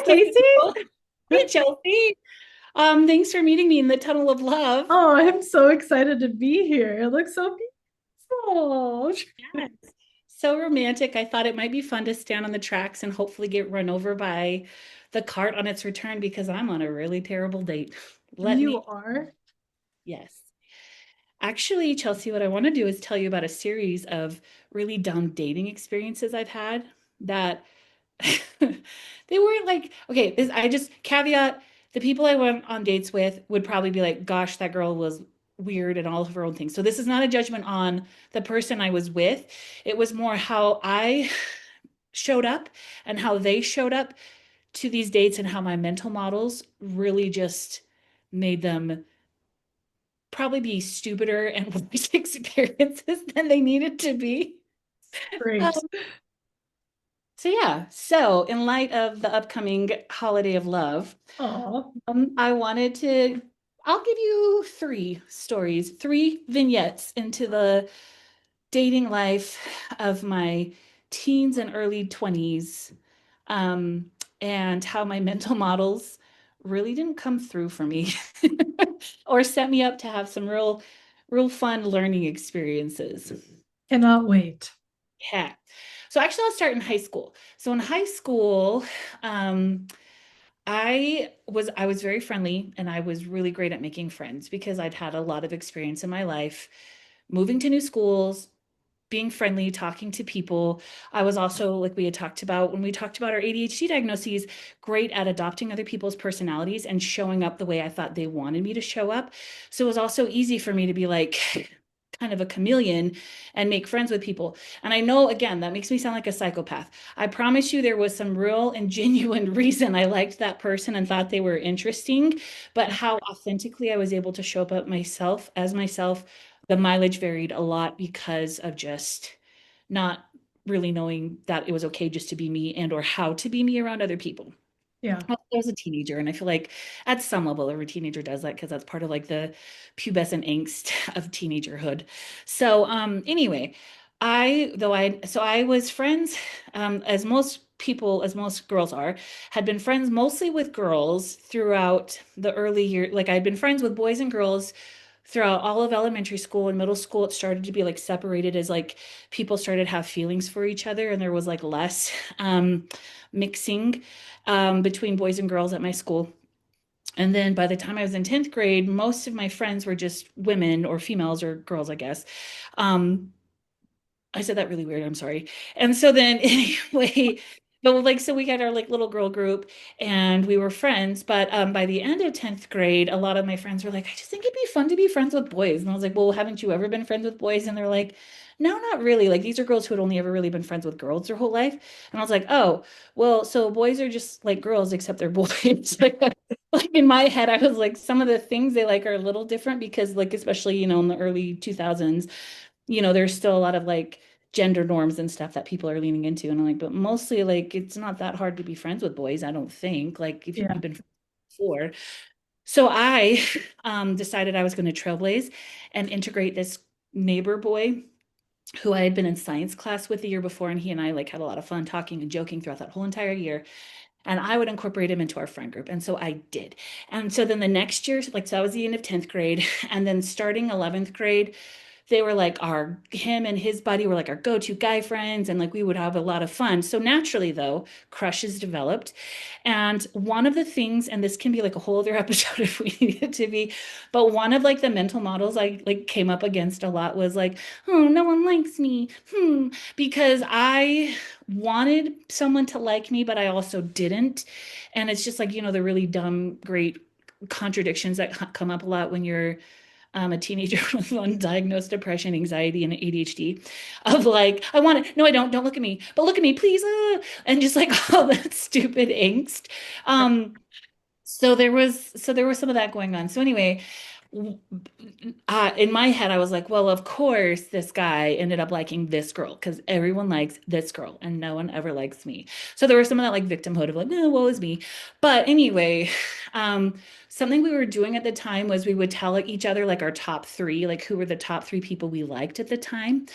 Casey. Hey, Chelsea. Thanks for meeting me in the tunnel of love. Oh, I'm so excited to be here. It looks so beautiful. Yes. So romantic. I thought it might be fun to stand on the tracks and hopefully get run over by the cart on its return because I'm on a really terrible date. Let You me, are. yes. Actually, Chelsea, what I want to do is tell you about a series of really dumb dating experiences I've had that they weren't like, okay, this I just caveat the people I went on dates with would probably be like, gosh, that girl was weird and all of her own things. So this is not a judgment on the person I was with. It was more how I showed up and how they showed up to these dates and how my mental models really just made them probably be stupider and worse experiences than they needed to be. Great. Um, so yeah, so in light of the upcoming holiday of love, Oh, I wanted to, I'll give you three stories, three vignettes into the dating life of my teens and early 20s, um, and how my mental models really didn't come through for me or set me up to have some real fun learning experiences. cannot wait. Yeah. So actually, I'll start in high school. So in high school, um, I was very friendly and I was really great at making friends because I'd had a lot of experience in my life, moving to new schools, being friendly, talking to people. I was also, like we had talked about when we talked about our ADHD diagnoses, great at adopting other people's personalities and showing up the way I thought they wanted me to show up. So it was also easy for me to be like kind of a chameleon and make friends with people. And I know, again, that makes me sound like a psychopath. I promise you there was some real and genuine reason I liked that person and thought they were interesting, but how authentically I was able to show up at myself as myself, the mileage varied a lot because of just not really knowing that it was okay just to be me and or how to be me around other people. Yeah. I was a teenager, and I feel like at some level every teenager does that because that's part of like the pubescent angst of teenagerhood. So anyway, I was friends, as most people, as most girls are, had been friends mostly with girls throughout the early year. Like I'd been friends with boys and girls throughout all of elementary school and middle school. It started to be like separated as like people started to have feelings for each other, and there was like less mixing between boys and girls at my school. And then by the time I was in 10th grade, most of my friends were just women or females or girls, I guess. Um, I said that really weird. I'm sorry. And so then anyway, but like so we had our like little girl group and we were friends. But by the end of 10th grade, a lot of my friends were like, I just think it'd be fun to be friends with boys. And I was like, well, haven't you ever been friends with boys? And they're like, no, not really. Like these are girls who had only ever really been friends with girls their whole life. And I was like, oh, well, so boys are just like girls, except they're boys. Like in my head, I was like, some of the things they like are a little different because like, especially, in the early 2000s, there's still a lot of like gender norms and stuff that people are leaning into. And I'm like, but mostly like it's not that hard to be friends with boys, I don't think. Like if Yeah. you've been friends before. So I decided I was going to trailblaze and integrate this neighbor boy who I had been in science class with the year before, and he and I like had a lot of fun talking and joking throughout that whole entire year. And I would incorporate him into our friend group. And so I did. And so then the next year, like, so that was the end of 10th grade. And then starting 11th grade, they were like him and his buddy were like our go-to guy friends. And like we would have a lot of fun. So naturally, though, crushes developed. And one of the things, and this can be like a whole other episode if we need it to be, but one of like the mental models I like came up against a lot was like, oh, no one likes me. Because I wanted someone to like me, but I also didn't. And it's just like, the really dumb, great contradictions that come up a lot when you're a teenager with undiagnosed depression, anxiety, and ADHD of like, I want it. No, I don't look at me, but look at me, please. And just like all that stupid angst. So there was some of that going on. So anyway, in my head, I was like, well, of course, this guy ended up liking this girl because everyone likes this girl and no one ever likes me. So there was some of that like victimhood of like, no, woe is me. But anyway, um, something we were doing at the time was we would tell each other like our top three, like who were the top three people we liked at the time.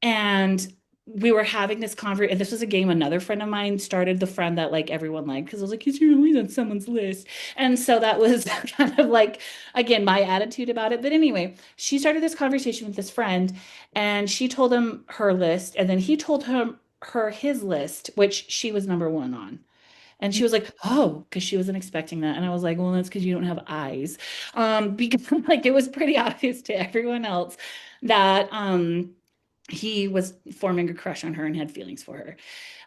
And we were having this conversation, and this was a game another friend of mine started, the friend that like everyone liked, because I was like, he's always on someone's list. And so that was kind of like, again, my attitude about it. But anyway, she started this conversation with this friend, and she told him her list, and then he told her his list, which she was number one on. And she was like, oh, because she wasn't expecting that. And I was like, well, that's because you don't have eyes. Because like it was pretty obvious to everyone else that he was forming a crush on her and had feelings for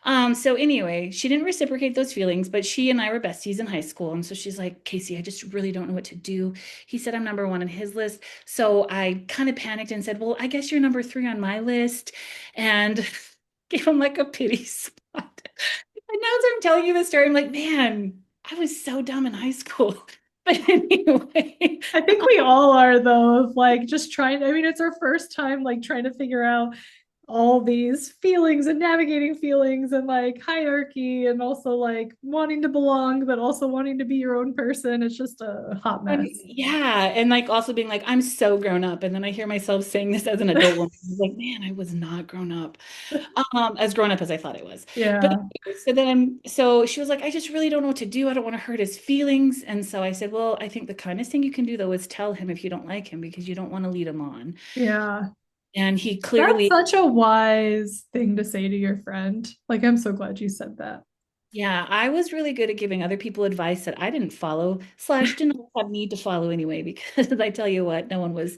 her. So anyway, she didn't reciprocate those feelings, but she and I were besties in high school. And so she's like, Casey, I just really don't know what to do. He said I'm number one on his list. So I kind of panicked and said, well, I guess you're number three on my list. And gave him like a pity spot. And now as I'm telling you this story, I'm like, man, I was so dumb in high school. But anyway, I think we all are though, of like just trying. I mean, it's our first time like trying to figure out all these feelings and navigating feelings and like hierarchy and also like wanting to belong, but also wanting to be your own person. It's just a hot and mess. yeah, and like also being like, I'm so grown up. And then I hear myself saying this as an adult woman. I was like, man, I was not grown up. As grown up as I thought I was. But Yeah. so then so she was like, I just really don't know what to do. I don't want to hurt his feelings. And so I said, well, I think the kindest thing you can do though is tell him if you don't like him because you don't want to lead him on. Yeah. And he That's clearly, such a wise thing to say to your friend. Like, I'm so glad you said that. yeah, I was really good at giving other people advice that I didn't follow, slash didn't have need to follow anyway, because I tell you what, no one was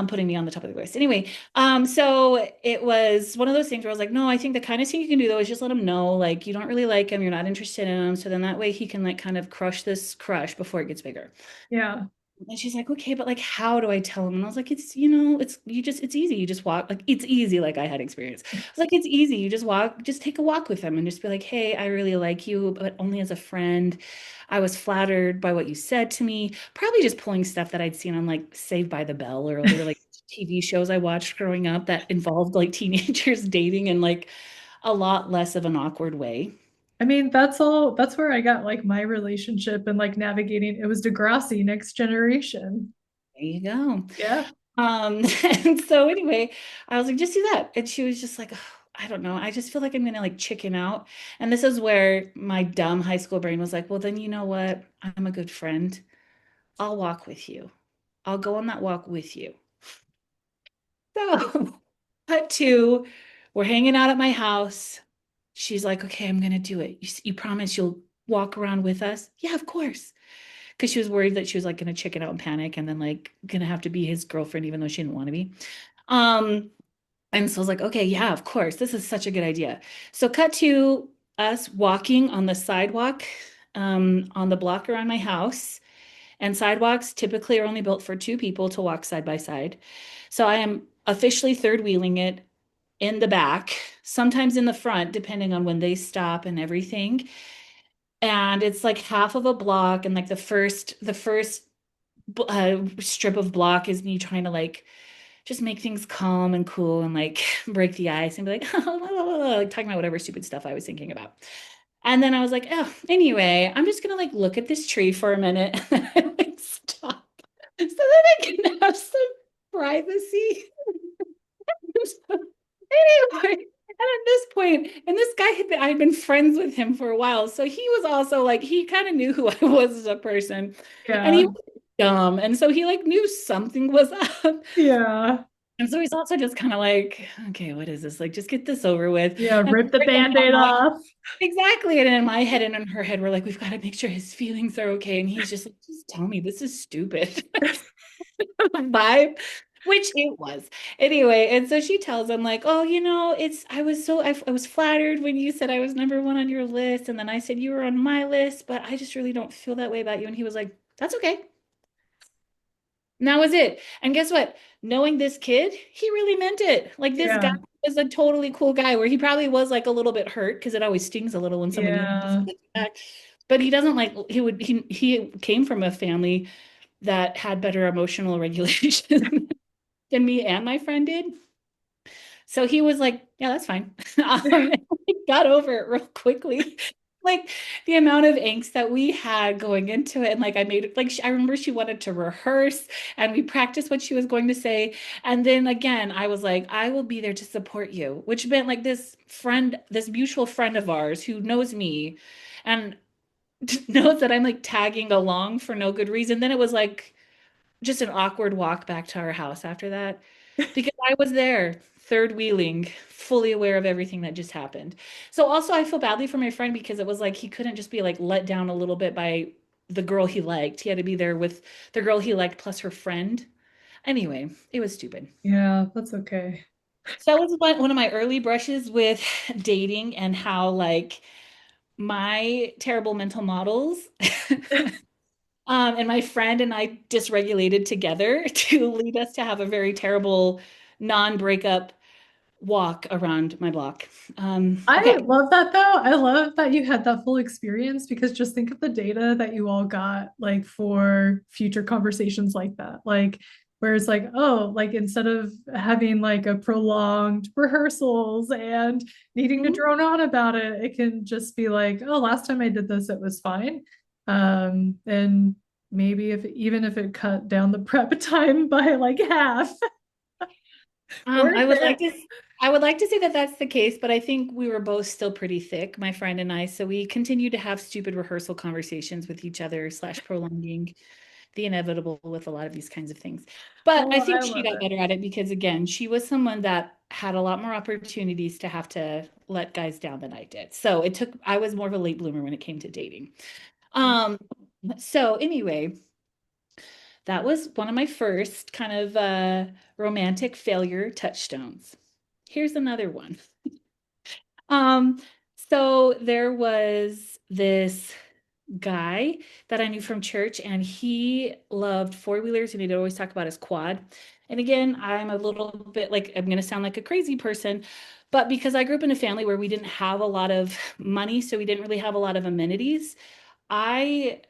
putting me on the top of the list. Anyway, so it was one of those things where I was like, no, I think the kindest thing you can do though is just let him know, like, you don't really like him, you're not interested in him. So then that way he can like kind of crush this crush before it gets bigger. Yeah. And she's like, okay, but like, how do I tell him? And I was like, it's easy. You just walk, like, it's easy. Like, I had experience. I was like, it's easy. You just walk, just take a walk with him and just be like, hey, I really like you, but only as a friend. I was flattered by what you said to me. Probably just pulling stuff that I'd seen on like Saved by the Bell or other like TV shows I watched growing up that involved like teenagers dating in like a lot less of an awkward way. I mean, that's where I got like my relationship and like navigating. It was Degrassi, Next Generation. There you go. Yeah. And so anyway, I was like, just do that. And she was just like, "Oh, I don't know. I just feel like I'm gonna like chicken out." And this is where my dumb high school brain was like, well, then you know what? I'm a good friend. I'll walk with you. I'll go on that walk with you. So cut to, we're hanging out at my house. She's like, okay, I'm gonna do it. You promise you'll walk around with us? Yeah, of course. Because she was worried that she was like gonna chicken out and panic and then like gonna have to be his girlfriend even though she didn't want to be. Um, And so I was like, okay, yeah, of course. This is such a good idea. So cut to us walking on the sidewalk on the block around my house. And sidewalks typically are only built for two people to walk side by side. So I am officially third wheeling it in the back, sometimes in the front, depending on when they stop and everything. And it's like half of a block, and like the first strip of block is me trying to like just make things calm and cool and like break the ice and be like, like talking about whatever stupid stuff I was thinking about. And then I was like, oh, anyway, I'm just gonna like look at this tree for a minute and like stop so that I can have some privacy. Anyway, and at this point, and this guy I had been friends with him for a while, so he was also like he kind of knew who I was as a person, and he Yeah. was dumb, and so he like knew something was up. Yeah. And so he's also just kind of like, okay, what is this? Like, just get this over with. Yeah. And Rip the band-aid off. exactly. And in my head and in her head, we're like, we've got to make sure his feelings are okay. And he's just like, just tell me this is stupid vibe, which it was. Anyway, and so she tells him, like, oh, I was flattered when you said I was number one on your list. And then I said you were on my list, but I just really don't feel that way about you. And he was like, that's okay. And that was it. And guess what? Knowing this kid, he really meant it. Like this guy Yeah. was a totally cool guy where he probably was like a little bit hurt because it always stings a little when someone you love Yeah. gets back. But he doesn't like he came from a family that had better emotional regulation than me and my friend did. So he was like, yeah, that's fine. And he got over it real quickly. like the amount of angst that we had going into it. And like I made it like I remember she wanted to rehearse and we practiced what she was going to say. And then again, I was like, I will be there to support you, which meant like this friend, this mutual friend of ours who knows me and knows that I'm like tagging along for no good reason. Then it was like just an awkward walk back to our house after that because I was there, third wheeling, fully aware of everything that just happened. So also I feel badly for my friend because it was like he couldn't just be like let down a little bit by the girl he liked. He had to be there with the girl he liked plus her friend. Anyway, it was stupid. Yeah, that's okay. So that was one of my early brushes with dating and how like my terrible mental models and my friend and I dysregulated together to lead us to have a very terrible non-breakup walk around my block. I Okay. love that though. I love that you had that full experience because just think of the data that you all got like for future conversations like that. Like whereas like, oh, like instead of having like a prolonged rehearsals and needing to Mhm. drone on about it, it can just be like, oh, last time I did this, it was fine. And maybe if even if it cut down the prep time by like half, I worth would like it. to I would like to say that that's the case, but I think we were both still pretty thick, my friend and I, so we continued to have stupid rehearsal conversations with each other slash prolonging the inevitable with a lot of these kinds of things. But I Oh, I think she love got it. better at it because again, she was someone that had a lot more opportunities to have to let guys down than I did. So I was more of a late bloomer when it came to dating. Um, so anyway, that was one of my first kind of romantic failure touchstones. Here's another one. Um, so there was this guy that I knew from church, and he loved four-wheelers and he'd always talk about his quad. And again, I'm a little bit like, I'm going to sound like a crazy person, but because I grew up in a family where we didn't have a lot of money, so we didn't really have a lot of amenities, I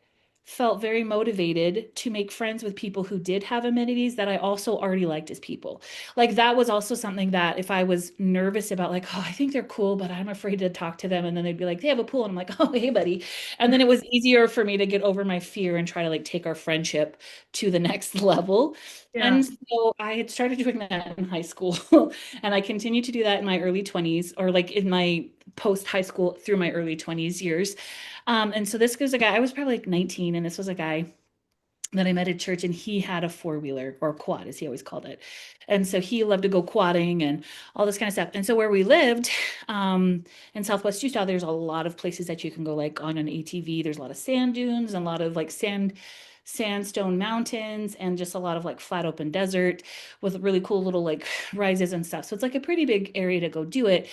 felt very motivated to make friends with people who did have amenities that I also already liked as people. Like that was also something that if I was nervous about like, oh, I think they're cool, but I'm afraid to talk to them. And then they'd be like, they have a pool. And I'm like, oh, hey, buddy. And then it was easier for me to get over my fear and try to like take our friendship to the next level. Yeah. And so I had started doing that in high school and I continued to do that in my early 20s or like in my post high school through my early 20s years. And so this was a guy, I was probably like 19, and this was a guy that I met at church, and he had a four-wheeler or quad, as he always called it. And so he loved to go quadding and all this kind of stuff. And so where we lived, in Southwest Utah, there's a lot of places that you can go like on an ATV. There's a lot of sand dunes and a lot of like sandstone mountains and just a lot of like flat open desert with really cool little like rises and stuff. So it's like a pretty big area to go do it.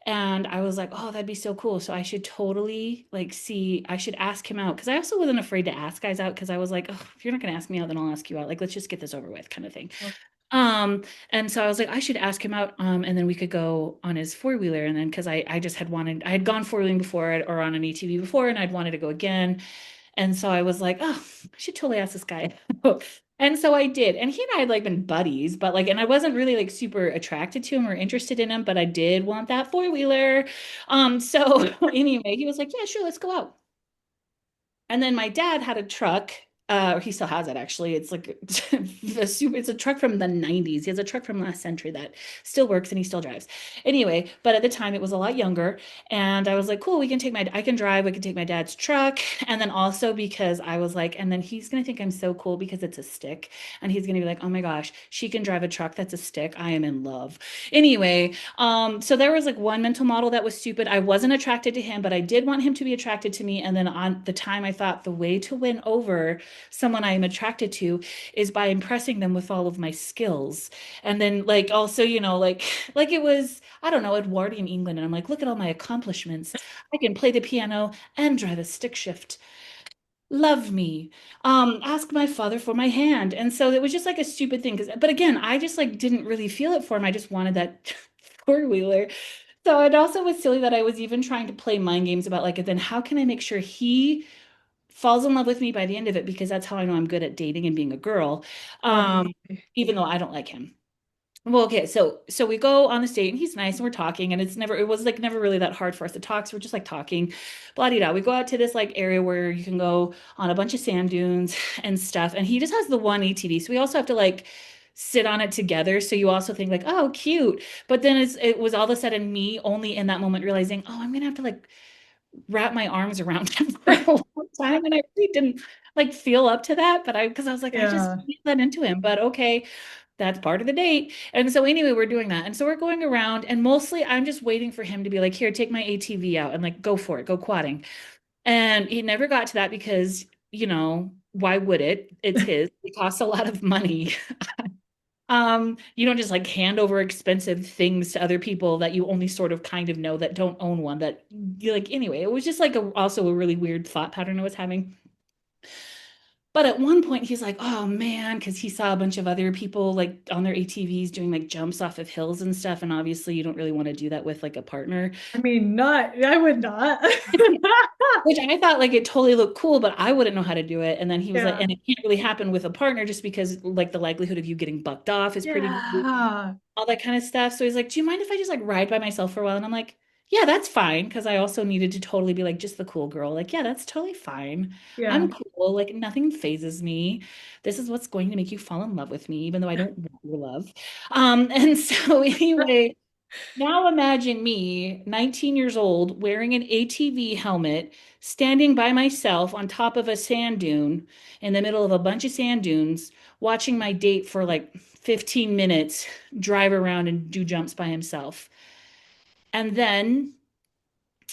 And I was like, oh, that'd be so cool. So I should totally like see, I should ask him out. Cause I also wasn't afraid to ask guys out because I was like, oh, if you're not gonna ask me out, then I'll ask you out. Like, let's just get this over with, kind of thing. Um, and so I was like, I should ask him out, and then we could go on his four-wheeler. And then because I just had wanted, I had gone four-wheeling before or on an ATV before, and I'd wanted to go again. And so I was like, oh, I should totally ask this guy. And so I did. And he and I had like been buddies, but like, and I wasn't really like super attracted to him or interested in him, but I did want that four-wheeler. So anyway, he was like, yeah, sure, let's go out. And then my dad had a truck. Or he still has it actually. It's like it's a truck from the 90s. He has a truck from last century that still works and he still drives. Anyway, but at the time it was a lot younger. And I was like, cool, I can drive, we can take my dad's truck. And then also because I was like, and then he's gonna think I'm so cool because it's a stick. And he's gonna be like, oh my gosh, she can drive a truck that's a stick. I am in love. Anyway, so there was like one mental model that was stupid. I wasn't attracted to him, but I did want him to be attracted to me. And then on the time I thought the way to win over someone I am attracted to is by impressing them with all of my skills. And then like also, like it was, I don't know, Edwardian England. And I'm like, look at all my accomplishments. I can play the piano and drive a stick shift. Love me. Ask my father for my hand. And so it was just like a stupid thing. But again, I just like didn't really feel it for him. I just wanted that four-wheeler. So it also was silly that I was even trying to play mind games about like, then how can I make sure he falls in love with me by the end of it? Because that's how I know I'm good at dating and being a girl. Um, Obviously. even though I don't like him. Well, okay, so we go on this date and he's nice and we're talking and it was like never really that hard for us to talk. So we're just like talking, blah de da. We go out to this like area where you can go on a bunch of sand dunes and stuff. And he just has the one ATV. So we also have to like sit on it together. So you also think like, oh, cute. But then it was all of a sudden me only in that moment realizing, oh, I'm gonna have to like wrap my arms around him for a long time. And I really didn't like feel up to that, but because I was like, I just Yeah. can't let into him. But okay, that's part of the date. And so anyway, we're doing that. And so we're going around and mostly I'm just waiting for him to be like, here, take my ATV out and like go for it, go quadding. And he never got to that because, why would it? It's his. It costs a lot of money. You don't just like hand over expensive things to other people that you only sort of kind of know that don't own one that you like anyway. It was just like also a really weird thought pattern I was having. But at one point, he's like, oh man, because he saw a bunch of other people like on their ATVs doing like jumps off of hills and stuff. And obviously, you don't really want to do that with like a partner, I mean, not, I would not. which I thought like it totally looked cool, but I wouldn't know how to do it. And then he was like, Yeah. and it can't really happen with a partner just because like the likelihood of you getting bucked off is pretty good, Yeah. all that kind of stuff. So he's like, do you mind if I just like ride by myself for a while? And I'm like, yeah, that's fine. Because I also needed to totally be like just the cool girl. Like, yeah, that's totally fine. Yeah. I'm cool. Like, nothing phases me. This is what's going to make you fall in love with me, even though I don't want your love. And so anyway, now imagine me, 19 years old, wearing an ATV helmet, standing by myself on top of a sand dune in the middle of a bunch of sand dunes, watching my date for like 15 minutes drive around and do jumps by himself. And then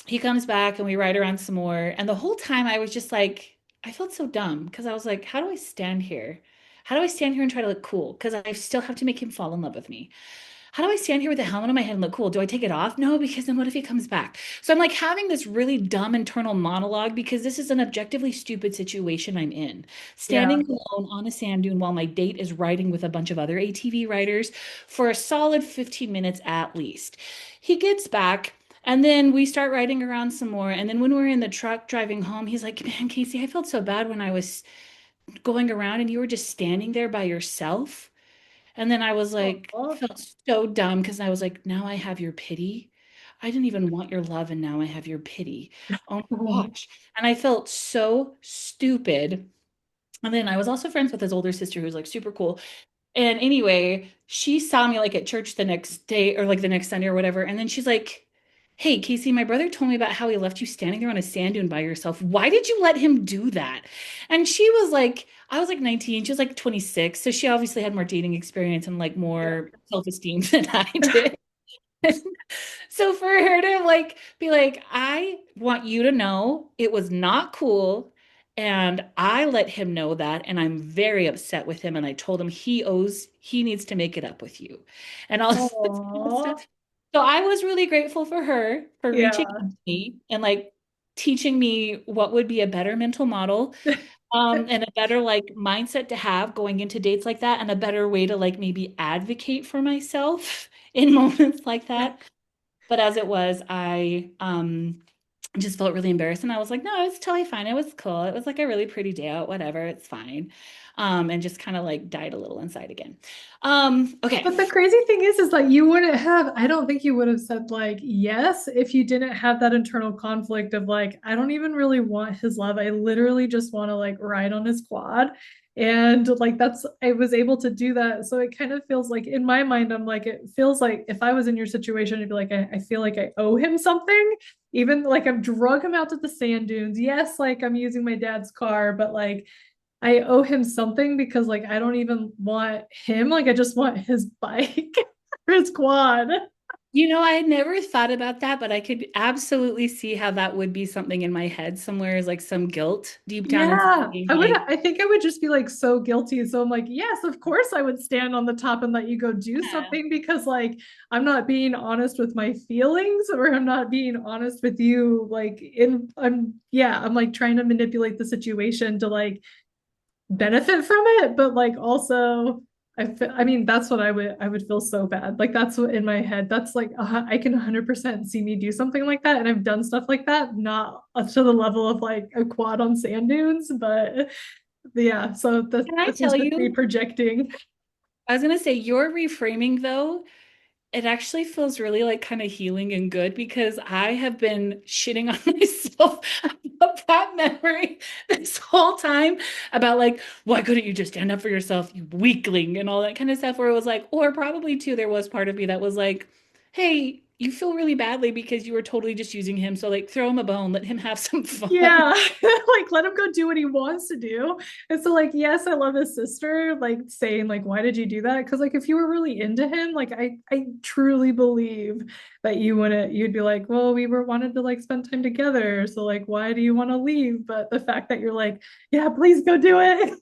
he comes back and we ride around some more. And the whole time I was just like, I felt so dumb because I was like, how do I stand here? How do I stand here and try to look cool? Because I still have to make him fall in love with me. How do I stand here with a helmet on my head and look cool? Do I take it off? No, because then what if he comes back? So I'm like having this really dumb internal monologue because this is an objectively stupid situation I'm in. Yeah. Standing alone on a sand dune while my date is riding with a bunch of other ATV riders for a solid 15 minutes at least. He gets back. And then we start riding around some more. And then when we're in the truck driving home, he's like, man, Casey, I felt so bad when I was going around and you were just standing there by yourself. And then I was like, Oh, felt so dumb because I was like, now I have your pity. I didn't even want your love, and now I have your pity. Oh my oh. gosh. And I felt so stupid. And then I was also friends with his older sister who's like super cool. And anyway, she saw me like at church the next day or like the next Sunday or whatever. And then she's like, hey, Casey, my brother told me about how he left you standing there on a sand dune by yourself. Why did you let him do that? And she was like, I was like 19, she was like 26. So she obviously had more dating experience and like more self-esteem than I did. So for her to like be like, I want you to know it was not cool. And I let him know that. And I'm very upset with him. And I told him he needs to make it up with you. And all this kind of Oh. stuff. So I was really grateful for her for reaching Yeah. out to me and like teaching me what would be a better mental model, and a better like mindset to have going into dates like that, and a better way to like maybe advocate for myself in moments like that. But as it was, I just felt really embarrassed and I was like, no, it's totally fine. It was cool. It was like a really pretty day out, whatever, it's fine. And just kind of like died a little inside again. Okay. But the crazy thing is that you wouldn't have, I don't think you would have said like yes if you didn't have that internal conflict of like, I don't even really want his love. I literally just want to like ride on his quad. And like that's, I was able to do that. So it kind of feels like in my mind, I'm like, it feels like if I was in your situation, I'd be like, I feel like I owe him something. Even like I've drug him out to the sand dunes. Yes, like I'm using my dad's car, but like I owe him something because like I don't even want him. Like I just want his bike or his quad. I had never thought about that, but I could absolutely see how that would be something in my head somewhere is like some guilt deep down inside Yeah. being I would like, I think I would just be like so guilty. So I'm like, yes, of course I would stand on the top and let you go do yeah. something because like I'm not being honest with my feelings or I'm not being honest with you like in I'm like trying to manipulate the situation to like benefit from it, but like also I mean that's what I would feel so bad. Like that's what in my head. That's like I can 100% see me do something like that, and I've done stuff like that, not up to the level of like a quad on sand dunes, but yeah. So Can I this is tell just me you? projecting. I was gonna say your reframing though, it actually feels really like kind of healing and good because I have been shitting on myself about that memory this whole time about like, why couldn't you just stand up for yourself, you weakling, and all that kind of stuff. Where it was like, or probably too, there was part of me that was like, hey, you feel really badly because you were totally just using him. So like throw him a bone, let him have some fun. Yeah, like let him go do what he wants to do. And so, like, yes, I love his sister, like saying, like, why did you do that? Because, like, if you were really into him, like, I truly believe that you'd be like, well, we were wanted to like spend time together. So, like, why do you want to leave? But the fact that you're like, yeah, please go do it.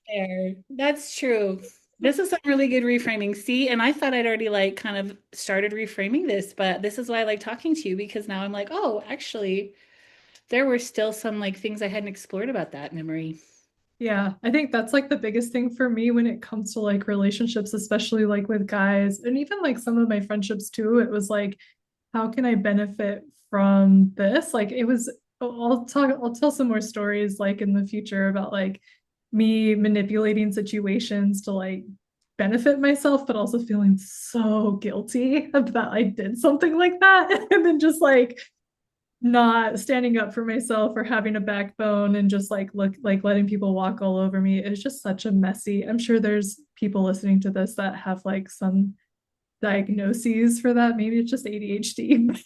There. That's true. This is some really good reframing. See, and I thought I'd already like kind of started reframing this, but this is why I like talking to you because now I'm like, oh, actually, there were still some like things I hadn't explored about that memory. Yeah, I think that's like the biggest thing for me when it comes to like relationships, especially like with guys and even like some of my friendships too. It was like, how can I benefit from this? Like it was, I'll tell some more stories like in the future about like me manipulating situations to like benefit myself, but also feeling so guilty that I did something like that. And then just like not standing up for myself or having a backbone and just like look like letting people walk all over me is just such a messy. I'm sure there's people listening to this that have like some diagnoses for that. Maybe it's just ADHD.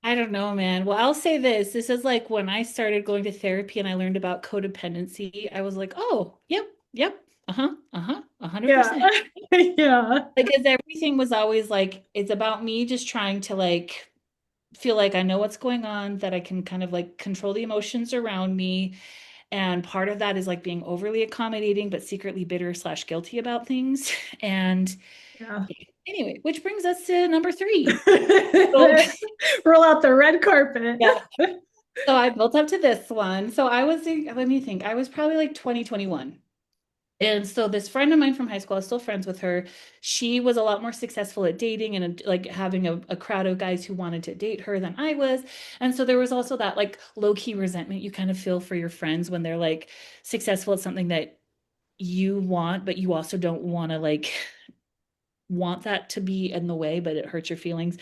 I don't know, man. Well, I'll say this. This is like when I started going to therapy and I learned about codependency, I was like, oh, yep, yep, uh-huh, Yeah. 100%. Yeah. Because everything was always like, it's about me just trying to like feel like I know what's going on, that I can kind of like control the emotions around me. And part of that is like being overly accommodating, but secretly bitter slash guilty about things. And Yeah. anyway, which brings us to number three. So, Roll out the red carpet. yeah. So I built up to this one. So I was, let me think, I was probably like 2021. And so this friend of mine from high school, I was still friends with her. She was a lot more successful at dating and like having a crowd of guys who wanted to date her than I was. And so there was also that like low-key resentment you kind of feel for your friends when they're like successful at something that you want, but you also don't want to like want that to be in the way, but it hurts your feelings,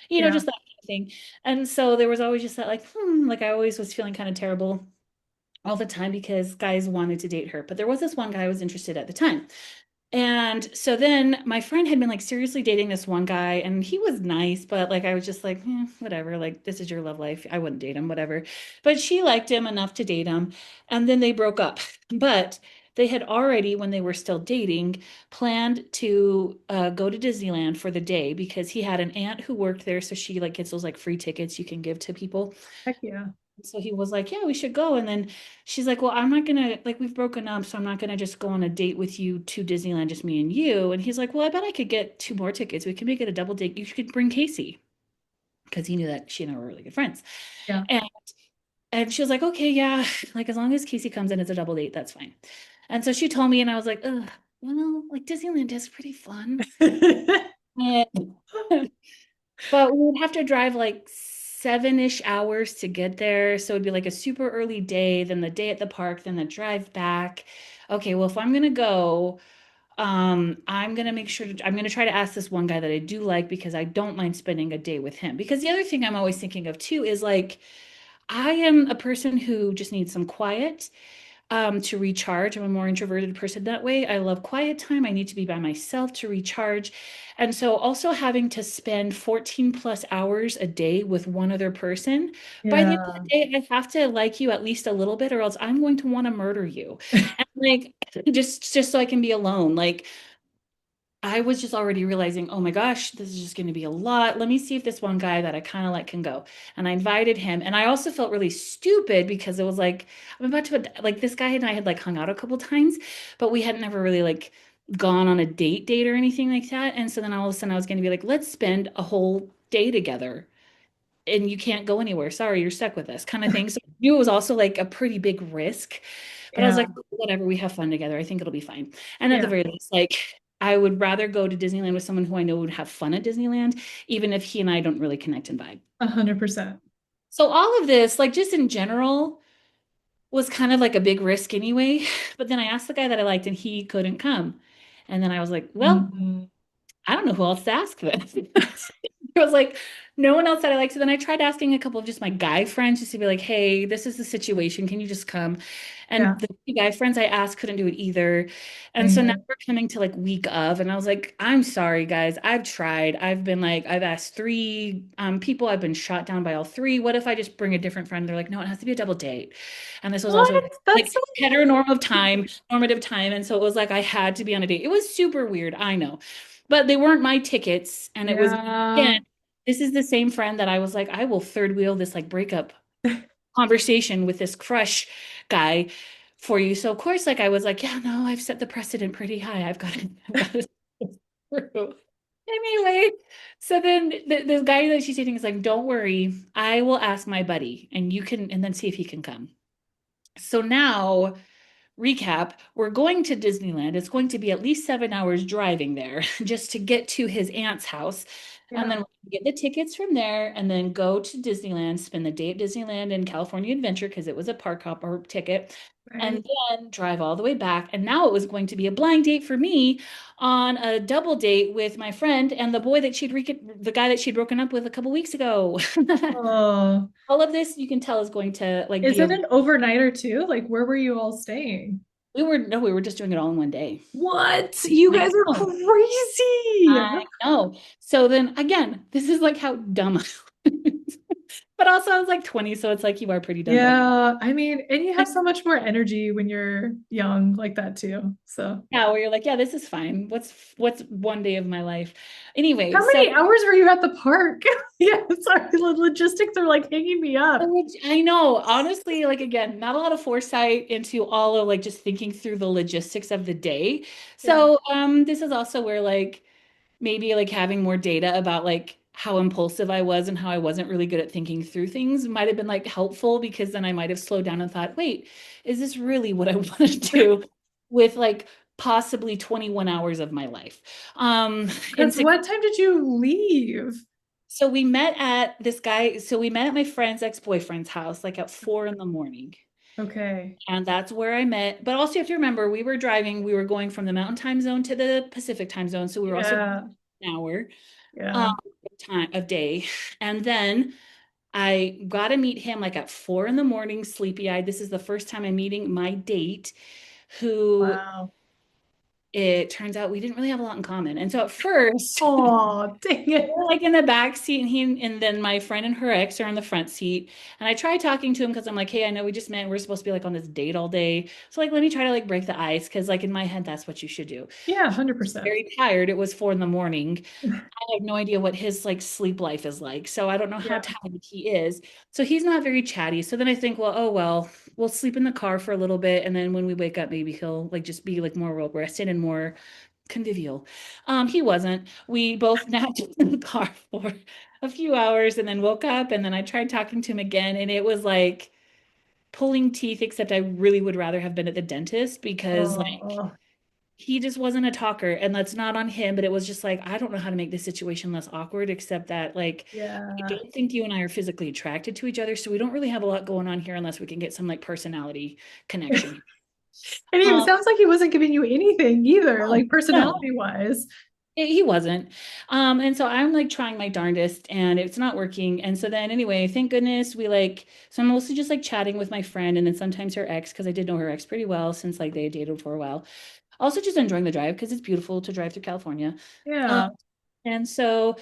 Yeah. just that kind of thing. And so there was always just that like, like I always was feeling kind of terrible all the time because guys wanted to date her. But there was this one guy I was interested at the time. And so then my friend had been like seriously dating this one guy, and he was nice, but like I was just like, whatever, like this is your love life. I wouldn't date him, whatever. But she liked him enough to date him. And then they broke up. But they had already, when they were still dating, planned to go to Disneyland for the day because he had an aunt who worked there. So she like gets those like free tickets you can give to people. Heck yeah. So he was like, yeah, we should go. And then she's like, well, I'm not gonna, like, we've broken up, so I'm not gonna just go on a date with you to Disneyland, just me and you. And he's like, well, I bet I could get two more tickets. We can make it a double date. You could bring Casey because he knew that she and I were really good friends. Yeah. And she was like, okay, yeah, like as long as Casey comes in as a double date, that's fine. And so she told me, and I was like, ugh, well, like Disneyland is pretty fun. And but we would have to drive like 7-ish hours to get there. So it'd be like a super early day, then the day at the park, then the drive back. Okay, well, if I'm gonna go, I'm gonna make sure I'm gonna try to ask this one guy that I do like because I don't mind spending a day with him. Because the other thing I'm always thinking of too is like I am a person who just needs some quiet to recharge. I'm a more introverted person that way. I love quiet time. I need to be by myself to recharge. And so also having to spend 14 plus hours a day with one other person, by the end of Yeah. the day, I have to like you at least a little bit, or else I'm going to want to murder you. And like just so I can be alone. Like I was just already realizing, oh my gosh, this is just going to be a lot. Let me see if this one guy that I kind of like can go. And I invited him. And I also felt really stupid because it was like, I'm about to, like, this guy and I had like hung out a couple times, but we hadn't never really like gone on a date or anything like that. And so then all of a sudden I was going to be like, let's spend a whole day together and you can't go anywhere. Sorry, you're stuck with us, kind of thing. So I knew it was also like a pretty big risk. But I was Yeah. like, whatever, we have fun together. I think it'll be fine. And at the Yeah. very least, like I would rather go to Disneyland with someone who I know would have fun at Disneyland, even if he and I don't really connect and vibe. 100%. So all of this, like just in general, was kind of like a big risk anyway. But then I asked the guy that I liked and he couldn't come. And then I was like, well, Mhm. I don't know who else to ask then. I was like, no one else that I like. So then I tried asking a couple of just my guy friends just to be like, hey, this is the situation. Can you just come? And Yeah. the two guy friends I asked couldn't do it either. And Dang so now it. we're coming to like week of, and I was like, I'm sorry, guys. I've tried. I've been like, I've asked three people. I've been shot down by all three. What if I just bring a different friend? They're like, no, it has to be a double date. And this was also What? That's like so heteronormative time, normative time. And so it was like I had to be on a date. It was super weird, I know. But they weren't my tickets. And it was, again, yeah. this is the same friend that I was like, I will third wheel this like breakup conversation with this crush guy for you. So of course, like I was like, yeah, no, I've set the precedent pretty high. I've got to through. Anyway, so then the guy that she's dating is like, don't worry, I will ask my buddy and you can, and then see if he can come. So now recap, we're going to Disneyland. It's going to be at least 7 hours driving there just to get to his aunt's house. And Yeah. then we get the tickets from there and then go to Disneyland, spend the day at Disneyland and California Adventure because it was a park hopper ticket. Right. And then drive all the way back. And now it was going to be a blind date for me on a double date with my friend and the boy that the guy that she'd broken up with a couple weeks ago. Oh, All of this you can tell is going to like is be it a an overnighter too? Like, where were you all staying? we were just doing it all in one day. What? You I guys are know. crazy. I know. So then again, this is like how dumb I was. But also I was like 20, so it's like you are pretty dumb back. Yeah, I mean, and you have so much more energy when you're young like that too. So, Yeah, where you're like, yeah, this is fine. What's one day of my life? Anyway, how so many hours were you at the park? Yeah, sorry, the logistics are like hanging me up. I know, honestly, like again, not a lot of foresight into all of like just thinking through the logistics of the day. Yeah. So this is also where like maybe like having more data about like how impulsive I was and how I wasn't really good at thinking through things might have been like helpful because then I might have slowed down and thought, wait, is this really what I want to do with like possibly 21 hours of my life? In Because what time did you leave? so we met at this guy, so we met at my friend's ex-boyfriend's house like at 4 in the morning. Okay. And that's where I met. But also you have to remember we were driving, we were going from the mountain time zone to the Pacific time zone. So we were also Yeah. an hour Yeah. um time of day. And then I got to meet him like at 4 in the morning, sleepy-eyed. This is the first time I'm meeting my date, who Wow. it turns out we didn't really have a lot in common. And so at first Oh, dang it. we're like in the back seat, and he and then my friend and her ex are in the front seat. And I tried talking to him because I'm like, hey, I know we just met. We're supposed to be like on this date all day. So like, let me try to like break the ice because like in my head, that's what you should do. Yeah, 100%. Very tired. It was 4 in the morning. I have no idea what his like sleep life is like. So I don't know how Yeah. tired he is. So he's not very chatty. So then I think, well, oh well, we'll sleep in the car for a little bit. And then when we wake up, maybe he'll like just be like more well rested and more convivial. He wasn't. We both napped in the car for a few hours and then woke up. And then I tried talking to him again. And it was like pulling teeth, except I really would rather have been at the dentist because like Oh, he just wasn't a talker, and that's not on him, but it was just like I don't know how to make this situation less awkward except that like I yeah. don't think you and I are physically attracted to each other, so we don't really have a lot going on here unless we can get some like personality connection. And it Um, sounds like he wasn't giving you anything either, no, like no, personality wise. he wasn't. And so I'm like trying my darndest and it's not working. And so then anyway, thank goodness we like so I'm mostly just like chatting with my friend and then sometimes her ex because I did know her ex pretty well since like they had dated for a while. Also just enjoying the drive because it's beautiful to drive through California. Um, Yeah. and so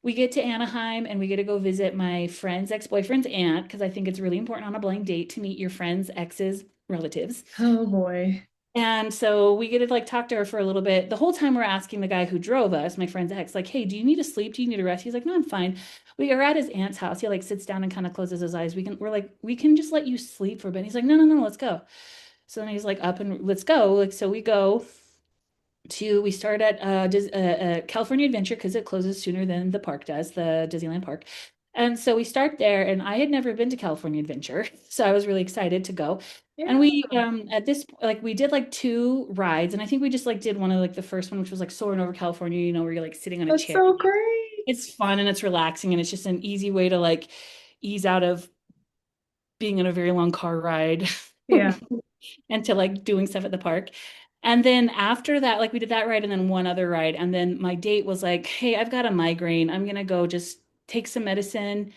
we get to Anaheim and we get to go visit my friend's ex-boyfriend's aunt because I think it's really important on a blind date to meet your friend's ex's relatives. Oh boy. And so we get to like talk to her for a little bit. The whole time we're asking the guy who drove us, my friend's ex, like, hey, do you need to sleep? Do you need a rest? He's like, no, I'm fine. We are at his aunt's house. He like sits down and kind of closes his eyes. We're like, we can just let you sleep for a bit. He's like, no, no, no, let's go. So then he's like, up and let's go. Like, so we start at California Adventure because it closes sooner than the park does, the Disneyland park. And so we start there, and I had never been to California Adventure, so I was really excited to go. And Yeah. we at this like we did like two rides, and I think we just like did one of like the first one, which was like soaring over California, where you're like sitting on a That's chair. so great. It's fun and it's relaxing, and it's just an easy way to like ease out of being in a very long car ride. Yeah. and to like doing stuff at the park. And then after that, like we did that ride and then one other ride. And then my date was like, hey, I've got a migraine. I'm gonna go just take some medicine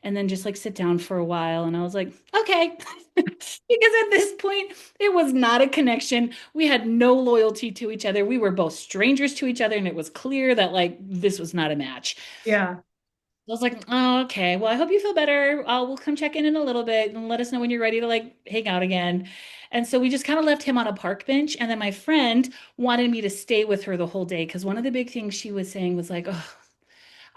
and then just like sit down for a while. And I was like, okay. Because at this point, it was not a connection. We had no loyalty to each other. We were both strangers to each other, and it was clear that like this was not a match. Yeah. I was like, oh, okay. Well, I hope you feel better. We'll come check in a little bit and let us know when you're ready to like hang out again. And so we just kind of left him on a park bench. And then my friend wanted me to stay with her the whole day because one of the big things she was saying was like, oh,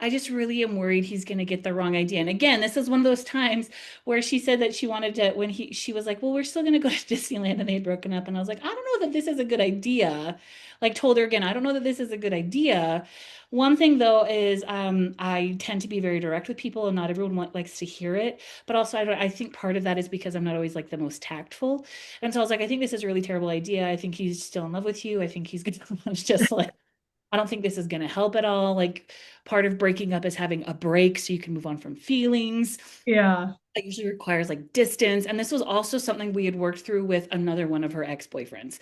I just really am worried he's going to get the wrong idea. And again, this is one of those times where she said that she wanted to, when she was like, well, we're still going to go to Disneyland and they'd broken up. And I was like, I don't know that this is a good idea. Like told her again, I don't know that this is a good idea. One thing though is I tend to be very direct with people and not everyone likes to hear it. But also I think part of that is because I'm not always like the most tactful. And so I was like, I think this is a really terrible idea. I think he's still in love with you. I think he's going to just like I don't think this is going to help at all. Like part of breaking up is having a break so you can move on from feelings. Yeah. That usually requires like distance. And this was also something we had worked through with another one of her ex-boyfriends,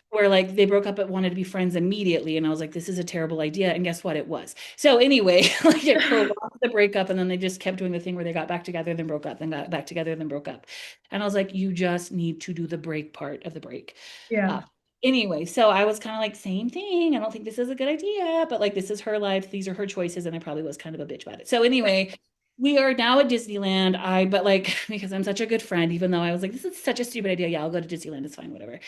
where like they broke up but wanted to be friends immediately. And I was like, this is a terrible idea. And guess what? It was. So anyway, like it prolonged the breakup. And then they just kept doing the thing where they got back together, then broke up, then got back together, then broke up. And I was like, you just need to do the break part of the break. Uh, Yeah. anyway, so I was kind of like, same thing. I don't think this is a good idea, but like this is her life. These are her choices. And I probably was kind of a bitch about it. So anyway, we are now at Disneyland. But like, because I'm such a good friend, even though I was like, this is such a stupid idea. Yeah, I'll go to Disneyland. It's fine, whatever.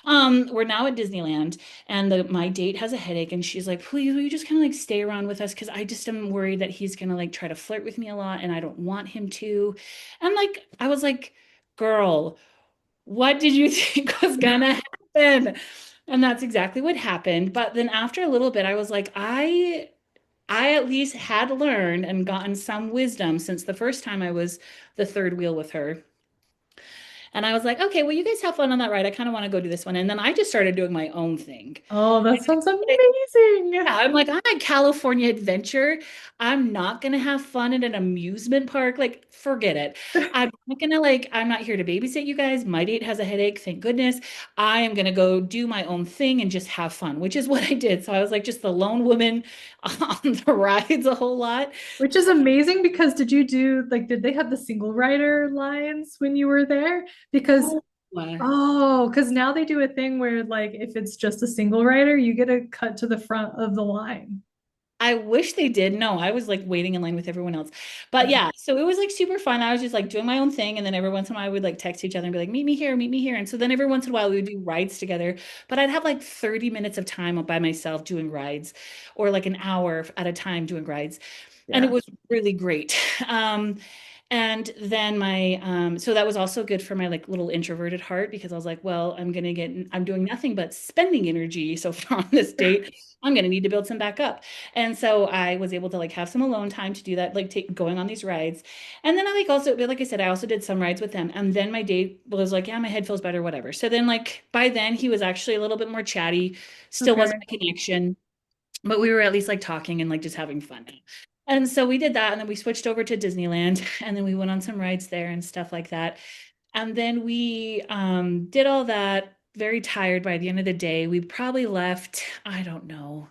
We're now at Disneyland and my date has a headache and she's like, please, will you just kind of like stay around with us? Because I just am worried that he's gonna like try to flirt with me a lot and I don't want him to. And like, I was like, girl, what did you think was gonna happen? And that's exactly what happened. But then after a little bit, I was like, I at least had learned and gotten some wisdom since the first time I was the third wheel with her. And I was like, okay, well, you guys have fun on that ride. I kind of want to go do this one. And then I just started doing my own thing. Oh, that sounds amazing. Yeah, I'm like, I'm a California adventure. I'm not gonna have fun at an amusement park. Like, forget it. I'm not gonna like, I'm not here to babysit you guys. My date has a headache, thank goodness. I am gonna go do my own thing and just have fun, which is what I did. So I was like just the lone woman on the rides a whole lot. Which is amazing because did you do like did they have the single rider lines when you were there? Because Oh, because now they do a thing where like if it's just a single rider, you get a cut to the front of the line. I wish they did. No, I was like waiting in line with everyone else. But yeah, so it was like super fun. I was just like doing my own thing. And then every once in a while, I would like text each other and be like, meet me here, meet me here. And so then every once in a while, we would do rides together. But I'd have like 30 minutes of time by myself doing rides or like an hour at a time doing rides. And it Yeah. was really great. Um, and then so that was also good for my like little introverted heart because I was like, well, I'm doing nothing but spending energy so far on this date. I'm gonna need to build some back up. And so I was able to like have some alone time to do that, like going on these rides. And then I like also, like I said, I also did some rides with them. And then my date was like, yeah, my head feels better, whatever. So then like by then he was actually a little bit more chatty, still wasn't Okay. a connection, but we were at least like talking and like just having fun. And so we did that. And then we switched over to Disneyland and then we went on some rides there and stuff like that. And then we did all that very tired by the end of the day. We probably left, I don't know.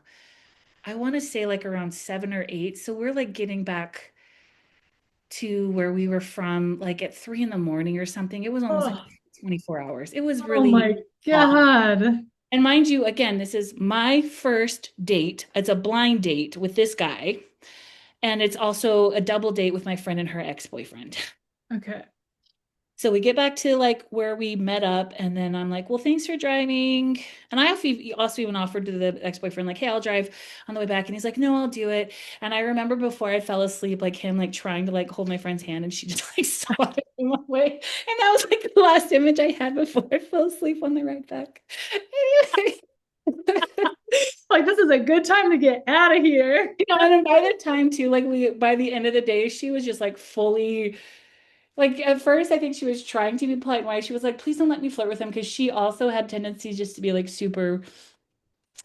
I want to say like around 7 or 8. So we're like getting back to where we were from like at 3 in the morning or something. It was almost like Oh, 24 hours. It was oh really my long. God. And mind you, again, this is my first date. It's a blind date with this guy. And it's also a double date with my friend and her ex-boyfriend. Okay. So we get back to like where we met up, and then I'm like, "Well, thanks for driving." And I also even offered to the ex-boyfriend, like, "Hey, I'll drive on the way back." And he's like, "No, I'll do it." And I remember before I fell asleep, like him like trying to like hold my friend's hand, and she just like swatted him away. And that was like the last image I had before I fell asleep on the ride back. Anyway. Like this is a good time to get out of here. And then by the time too, like by the end of the day, she was just like fully like at first, I think she was trying to be polite. Why she was like, please don't let me flirt with him because she also had tendencies just to be like super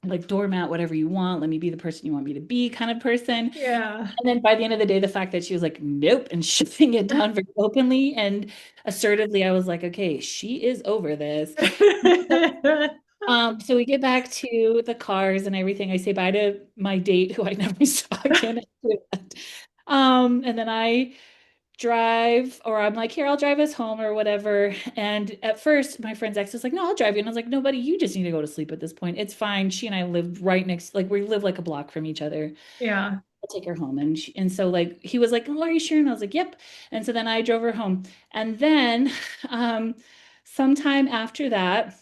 like doormat, whatever you want. Let me be the person you want me to be kind of person. Yeah. And then by the end of the day, the fact that she was like, nope, and shutting it down very openly and assertively, I was like, okay, she is over this. So we get back to the cars and everything. I say bye to my date, who I never saw again after that. And then I drive, or I'm like, here, I'll drive us home or whatever. And at first, my friend's ex was like, no, I'll drive you. And I was like, no, buddy, you just need to go to sleep at this point. It's fine. She and I live right next, like we live like a block from each other. Yeah. I'll take her home. And so like he was like, oh, are you sure? And I was like, yep. And so then I drove her home. And then um sometime after that,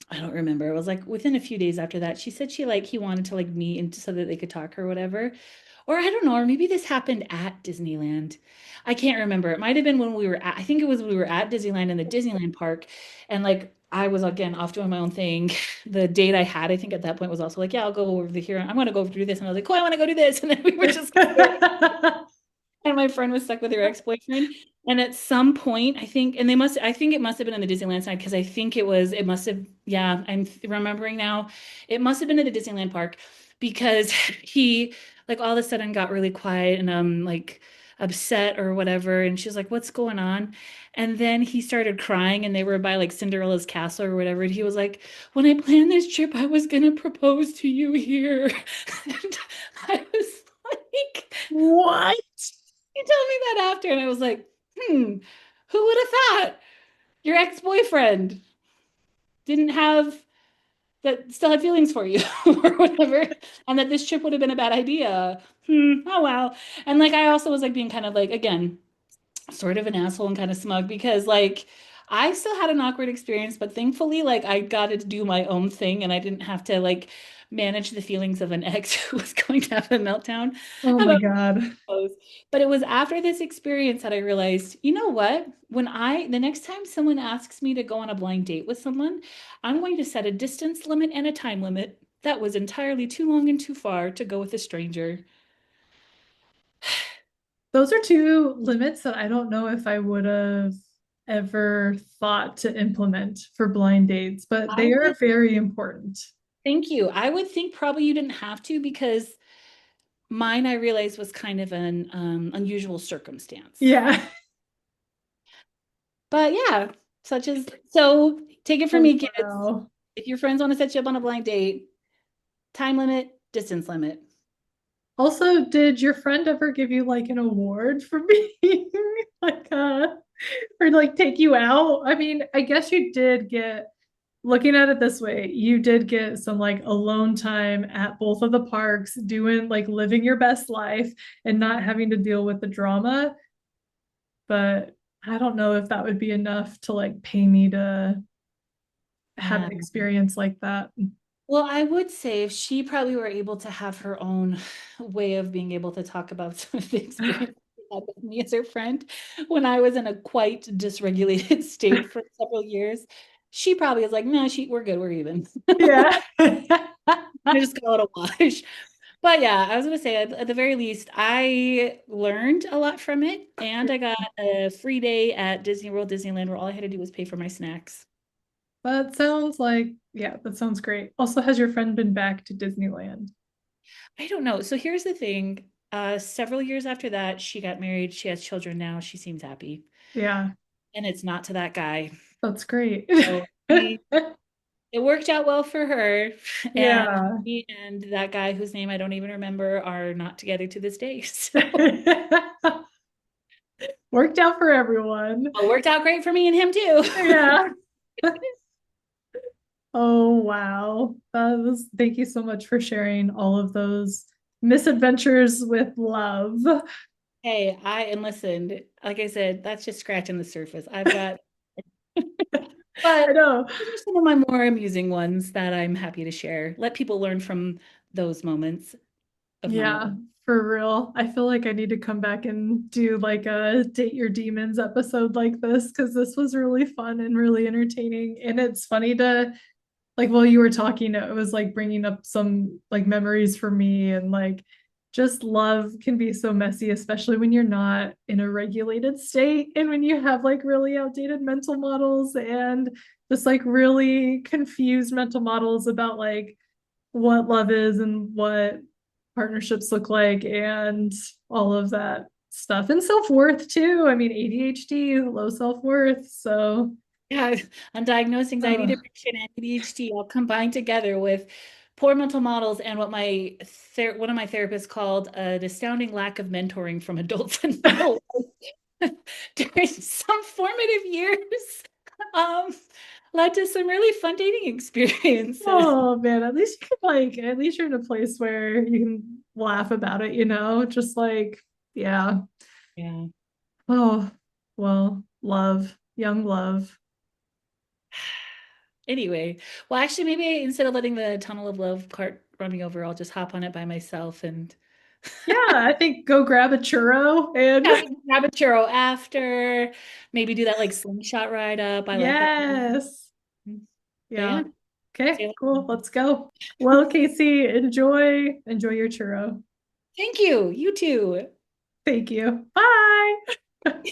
I don't remember. It was like within a few days after that, she said she like he wanted to like meet and so that they could talk or whatever. Or I don't know, or maybe this happened at Disneyland. I can't remember. It might have been when we were at, I think it was we were at Disneyland in the Disneyland park. And like I was again off doing my own thing. The date I had, I think at that point was also like, yeah, I'll go over here. I'm gonna go do this. And I was like, cool, I want to go do this. And then we were just and my friend was stuck with her ex-boyfriend. And at some point, I think, and I think it must have been in the Disneyland side because I think it must have, yeah, I'm remembering now. It must have been at the Disneyland park because he, like, all of a sudden got really quiet and, like, upset or whatever. And she's like, what's going on? And then he started crying and they were by, like, Cinderella's castle or whatever. And he was like, when I planned this trip, I was going to propose to you here. And I was like, What? he told me that after, and I was like, who would have thought your ex-boyfriend didn't have that still had feelings for you or whatever, and that this trip would have been a bad idea. Oh wow. And like I also was like being kind of like again, sort of an asshole and kind of smug because like I still had an awkward experience, but thankfully like I got to do my own thing and I didn't have to like manage the feelings of an ex who was going to have a meltdown Oh my about God. clothes. But it was after this experience that I realized, you know what? The next time someone asks me to go on a blind date with someone, I'm going to set a distance limit and a time limit. That was entirely too long and too far to go with a stranger. Those are two limits that I don't know if I would have ever thought to implement for blind dates, but I they are would very important. thank you. I would think probably you didn't have to because mine I realized was kind of an unusual circumstance. Yeah. But yeah, such as so take it from Oh, me, kids. wow. If your friends want to set you up on a blind date, time limit, distance limit. Also, did your friend ever give you like an award for being like or like take you out? I mean, I guess you did get, looking at it this way, you did get some like alone time at both of the parks, doing like living your best life and not having to deal with the drama. But I don't know if that would be enough to like pay me to have Yeah. an experience like that. Well, I would say if she probably were able to have her own way of being able to talk about some of the experience she had with me as her friend when I was in a quite dysregulated state for several years, she probably is like, no, we're good, we're even. Yeah. I just call it a wash. But yeah, I was gonna say at the very least, I learned a lot from it, and I got a free day at Disney World, Disneyland, where all I had to do was pay for my snacks. That sounds like, yeah, that sounds great. Also, has your friend been back to Disneyland? I don't know. So here's the thing. Several years after that, she got married. She has children now. She seems happy. Yeah, And it's not to that guy. that's great. So it worked out well for her. And Yeah. he and that guy whose name I don't even remember are not together to this day. So Worked out for everyone. it worked out great for me and him too. Yeah. Oh, wow. Thank you so much for sharing all of those misadventures with love. Hey, and listen, like I said, that's just scratching the surface. I've got, I but know. those are some of my more amusing ones that I'm happy to share. Let people learn from those moments of my Yeah, life. for real. I feel like I need to come back and do like a Date Your Demons episode like this because this was really fun and really entertaining. And it's funny to, like, while you were talking, it was like bringing up some like memories for me. And like just love can be so messy, especially when you're not in a regulated state and when you have like really outdated mental models and just like really confused mental models about like what love is and what partnerships look like and all of that stuff. And self-worth too. I mean, ADHD, low self-worth. So, Yeah, undiagnosed anxiety, uh, depression, and ADHD all combined together with poor mental models and what one of my therapists called an astounding lack of mentoring from adults in my life during some formative years. Um, led to some really fun dating experiences. oh man, at least you can like, at least you're in a place where you can laugh about it, just like, yeah. Yeah. Oh, well, love, young love. Anyway, well, actually, maybe instead of letting the tunnel of love cart run me over, I'll just hop on it by myself and Yeah, I think go grab a churro and yeah, grab a churro after. Maybe do that like slingshot ride up. I like that. yes. But yeah, Yeah. Okay, say cool. Let's go. Well, Casey, enjoy your churro. thank you. You too. Thank you. Bye.